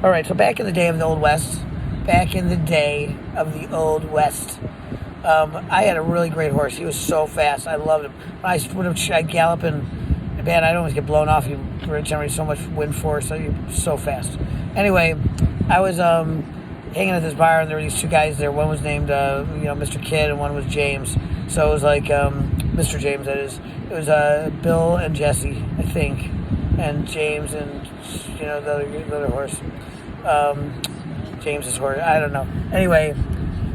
All right, so back in the day of the Old West, I had a really great horse. He was so fast. I loved him. When I would have gallop and man, I'd always get blown off. He generated so much wind force. So he was so fast. Anyway, I was hanging at this bar, and there were these two guys there. One was named Mr. Kidd, and one was James. So it was like Mr. James. That is. It was Bill and Jesse, I think, and James and the other horse. James's horse. I don't know. Anyway,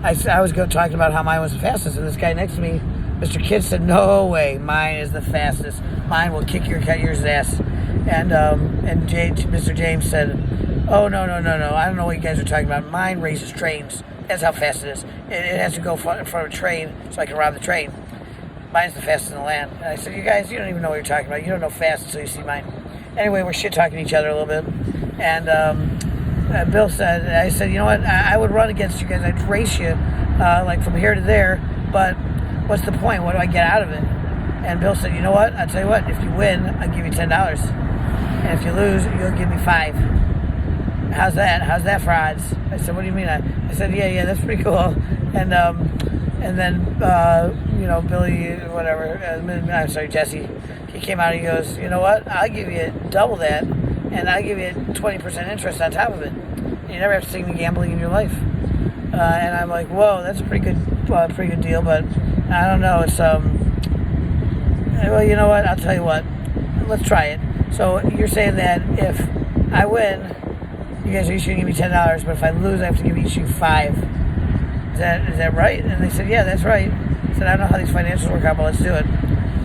I was talking about how mine was the fastest, and this guy next to me, Mr. Kidd, said, "No way, mine is the fastest. Mine will kick yours ass." And Mr. James said, "Oh no! I don't know what you guys are talking about. Mine races trains. That's how fast it is. It has to go in front of a train so I can rob the train. Mine's the fastest in the land." And I said, "You guys, you don't even know what you're talking about. You don't know fast until you see mine." Anyway, we're shit talking to each other a little bit, and Bill said, I said, "You know what? I would run against you guys. I'd race you, like from here to there. But what's the point? What do I get out of it?" And Bill said, "You know what? I'll tell you what. If you win, I'll give you $10, and if you lose, you'll give me $5. How's that? How's that for odds?" I said, "What do you mean?" I said, "Yeah, that's pretty cool." And then Billy, whatever. I'm sorry, Jesse. He came out. He goes, "You know what? I'll give you double that, and I'll give you 20% interest on top of it. You never have to see me gambling in your life." And I'm like, "Whoa, that's a pretty good deal." But I don't know. It's well, you know what? I'll tell you what. Let's try it. So you're saying that if I win, you guys are each going to give me $10, but if I lose, I have to give each you $5. Is that right? And they said, "Yeah, that's right." I said, "I don't know how these financials work out, but let's do it."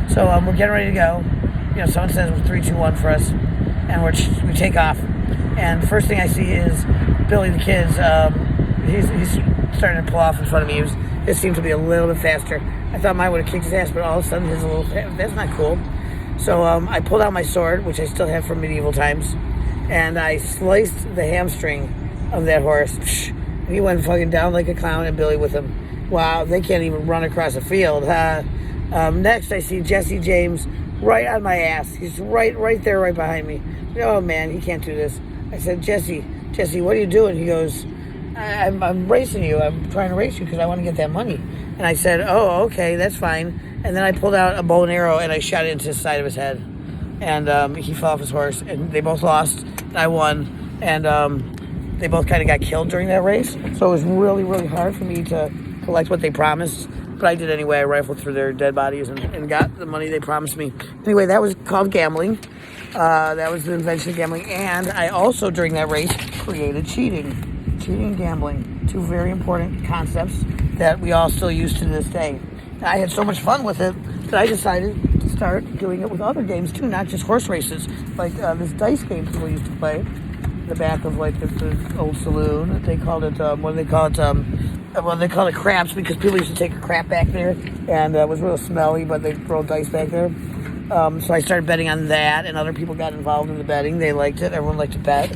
So we're getting ready to go. Someone says 3, 2, 1 for us, and we take off. And the first thing I see is Billy the Kid's. He's starting to pull off in front of me. His seemed to be a little bit faster. I thought mine would have kicked his ass, but all of a sudden his a little. That's not cool. So I pulled out my sword, which I still have from medieval times, and I sliced the hamstring of that horse. And he went fucking down like a clown, and Billy with him. Wow, they can't even run across a field. Next, I see Jesse James right on my ass. He's right there, right behind me. Oh man, he can't do this. I said, Jesse, what are you doing?" He goes, I'm racing you. I'm trying to race you because I want to get that money." And I said, "Oh, okay, that's fine." And then I pulled out a bow and arrow and I shot it into the side of his head. And he fell off his horse, and they both lost. And I won. And they both kind of got killed during that race. So it was really, really hard for me to collect what they promised. But I did anyway. I rifled through their dead bodies and got the money they promised me. Anyway, that was called gambling. That was the invention of gambling. And I also, during that race, created cheating. Cheating and gambling. Two very important concepts that we all still use to this day. And I had so much fun with it that I decided to start doing it with other games too, not just horse races. Like this dice game people used to play in the back of like the old saloon. They called it, they called it craps, because people used to take a crap back there, and it was real smelly, but they'd throw dice back there. So I started betting on that, and other people got involved in the betting. They liked it. Everyone liked to bet.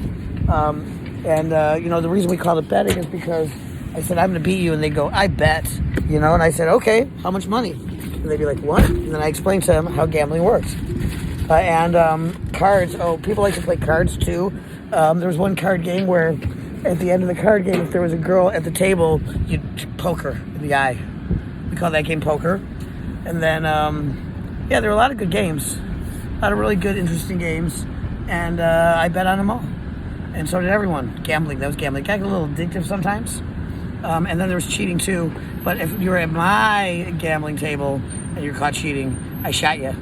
The reason we called it betting is because I said, "I'm going to beat you," and they go, "I bet," and I said, "Okay, how much money?" And they'd be like, "What?" And then I explained to them how gambling works. Cards. Oh, people like to play cards too. There was one card game where at the end of the card game, if there was a girl at the table, you'd poke her in the eye. We call that game poker. And then, there were a lot of good games. A lot of really good, interesting games. And I bet on them all. And so did everyone. Gambling, that was gambling. It got a little addictive sometimes. And then there was cheating too. But if you were at my gambling table and you're caught cheating, I shot you.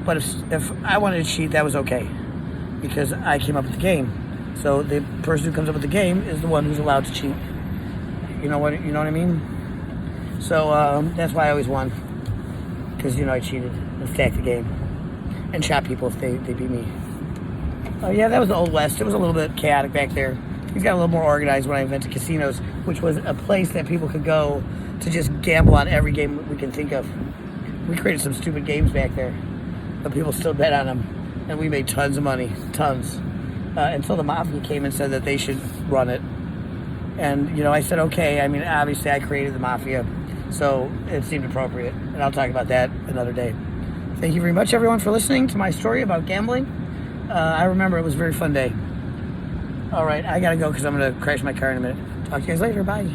But if I wanted to cheat, that was okay, because I came up with the game. So the person who comes up with the game is the one who's allowed to cheat. You know what I mean? So that's why I always won, because I cheated and stacked the game and shot people if they beat me. That was the Old West. It was a little bit chaotic back there. It got a little more organized when I invented casinos, which was a place that people could go to just gamble on every game we can think of. We created some stupid games back there, but people still bet on them, and we made tons of money, tons. Until the mafia came and said that they should run it. And, I said, okay. I mean, obviously I created the mafia, so it seemed appropriate. And I'll talk about that another day. Thank you very much, everyone, for listening to my story about gambling. I remember it was a very fun day. All right, I gotta go because I'm gonna crash my car in a minute. Talk to you guys later. Bye.